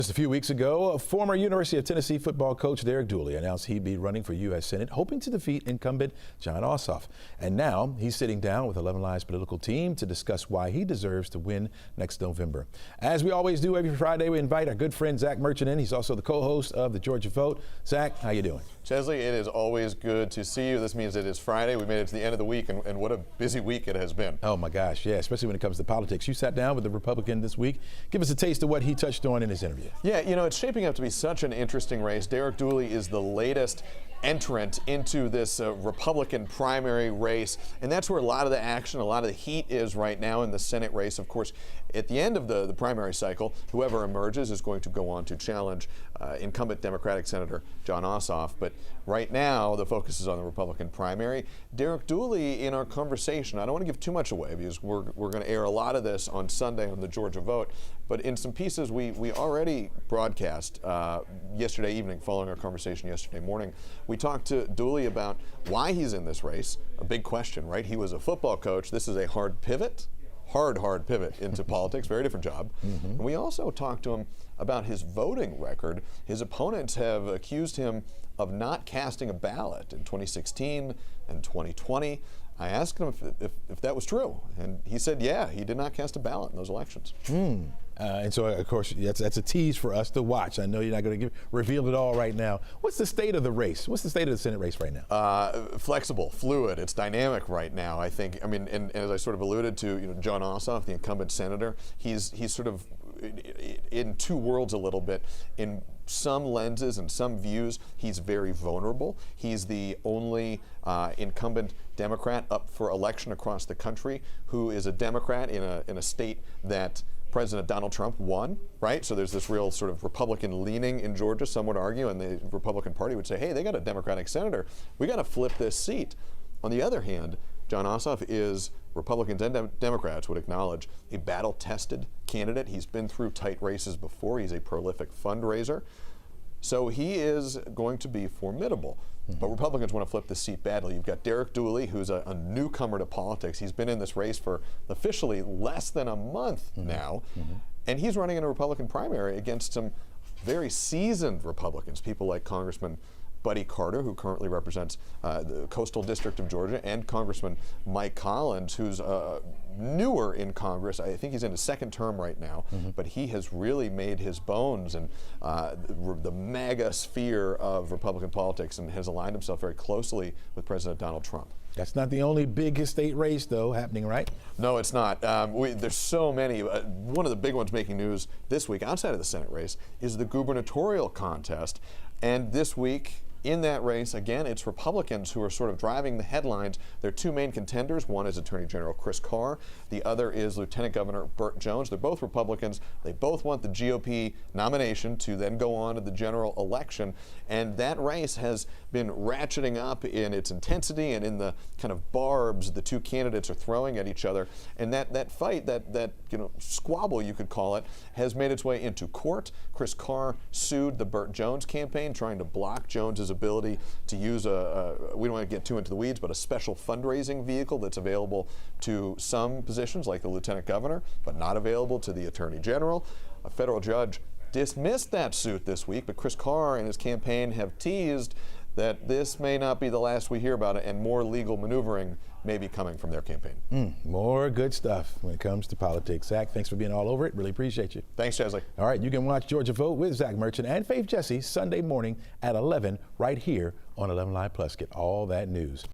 Just a few weeks ago, former University of Tennessee football coach Derek Dooley announced he'd be running for U.S. Senate, hoping to defeat incumbent Jon Ossoff. And now he's sitting down with 11Alive's political team to discuss why he deserves to win next November. As we always do every Friday, we invite our good friend Zach Merchant in. He's also the co-host of the Georgia Vote. Zach, how you doing? Chesley, it is always good to see you. This means it is Friday. We made it to the end of the week, and what a busy week it has been. Oh my gosh, yeah, especially when it comes to politics. You sat down with the Republican this week. Give us a taste of what he touched on in his interview. Yeah, you know, it's shaping up to be such an interesting race. Derek Dooley is the latest entrant into this Republican primary race, and that's where a lot of the action, a lot of the heat is right now in the Senate race. Of course, at the end of the primary cycle, whoever emerges is going to go on to challenge incumbent Democratic Senator Jon Ossoff. But right now, the focus is on the Republican primary. Derek Dooley, in our conversation, I don't want to give too much away because we're going to air a lot of this on Sunday on the Georgia Vote, but in some pieces we already broadcast yesterday evening following our conversation yesterday morning. We talked to Dooley about why he's in this race, a big question, right? He was a football coach. This is a hard pivot. Hard pivot into politics, very different job. And we also talked to him about his voting record. His opponents have accused him of not casting a ballot in 2016 and 2020. I asked him if that was true, and he said, yeah, he did not cast a ballot in those elections. And so, of course, that's a tease for us to watch. I know you're not going to reveal it all right now. What's the state of the race? What's the state of the Senate race right now? Flexible, fluid. It's dynamic right now, I think. I mean, and as I sort of alluded to, you know, Jon Ossoff, the incumbent senator, he's sort of in two worlds a little bit. In some lenses and some views, he's very vulnerable. He's the only incumbent Democrat up for election across the country who is a Democrat in a state that President Donald Trump won, right? So there's this real sort of Republican leaning in Georgia, some would argue, and the Republican Party would say, hey, they got a Democratic senator. We got to flip this seat. On the other hand, Jon Ossoff is, Republicans and Democrats would acknowledge, a battle-tested candidate. He's been through tight races before. He's a prolific fundraiser. So he is going to be formidable. But Republicans want to flip the seat badly. You've got Derek Dooley, who's a newcomer to politics. He's been in this race for officially less than a month now. And he's running in a Republican primary against some very seasoned Republicans, people like Congressman Buddy Carter, who currently represents the coastal district of Georgia, and Congressman Mike Collins, who's newer in Congress. I think he's in his second term right now, but he has really made his bones in the mega sphere of Republican politics and has aligned himself very closely with President Donald Trump. That's not the only big state race, though, happening, right? No, it's not. There's so many. One of the big ones making news this week outside of the Senate race is the gubernatorial contest. And this week, in that race, again, it's Republicans who are sort of driving the headlines. There are two main contenders. One is Attorney General Chris Carr. The other is Lieutenant Governor Burt Jones. They're both Republicans. They both want the GOP nomination to then go on to the general election. And that race has been ratcheting up in its intensity and in the kind of barbs the two candidates are throwing at each other. And that fight, that squabble, you could call it, has made its way into court. Chris Carr sued the Burt Jones campaign, trying to block Jones's ability to use we don't want to get too into the weeds, but a special fundraising vehicle that's available to some positions like the Lieutenant Governor, but not available to the Attorney General. A federal judge dismissed that suit this week, but Chris Carr and his campaign have teased that this may not be the last we hear about it, and more legal maneuvering may be coming from their campaign. More good stuff when it comes to politics. Zach, thanks for being all over it. Really appreciate you. Thanks, Chesley. All right, you can watch Georgia Vote with Zach Merchant and Faith Jesse Sunday morning at 11 right here on 11 Live Plus. Get all that news.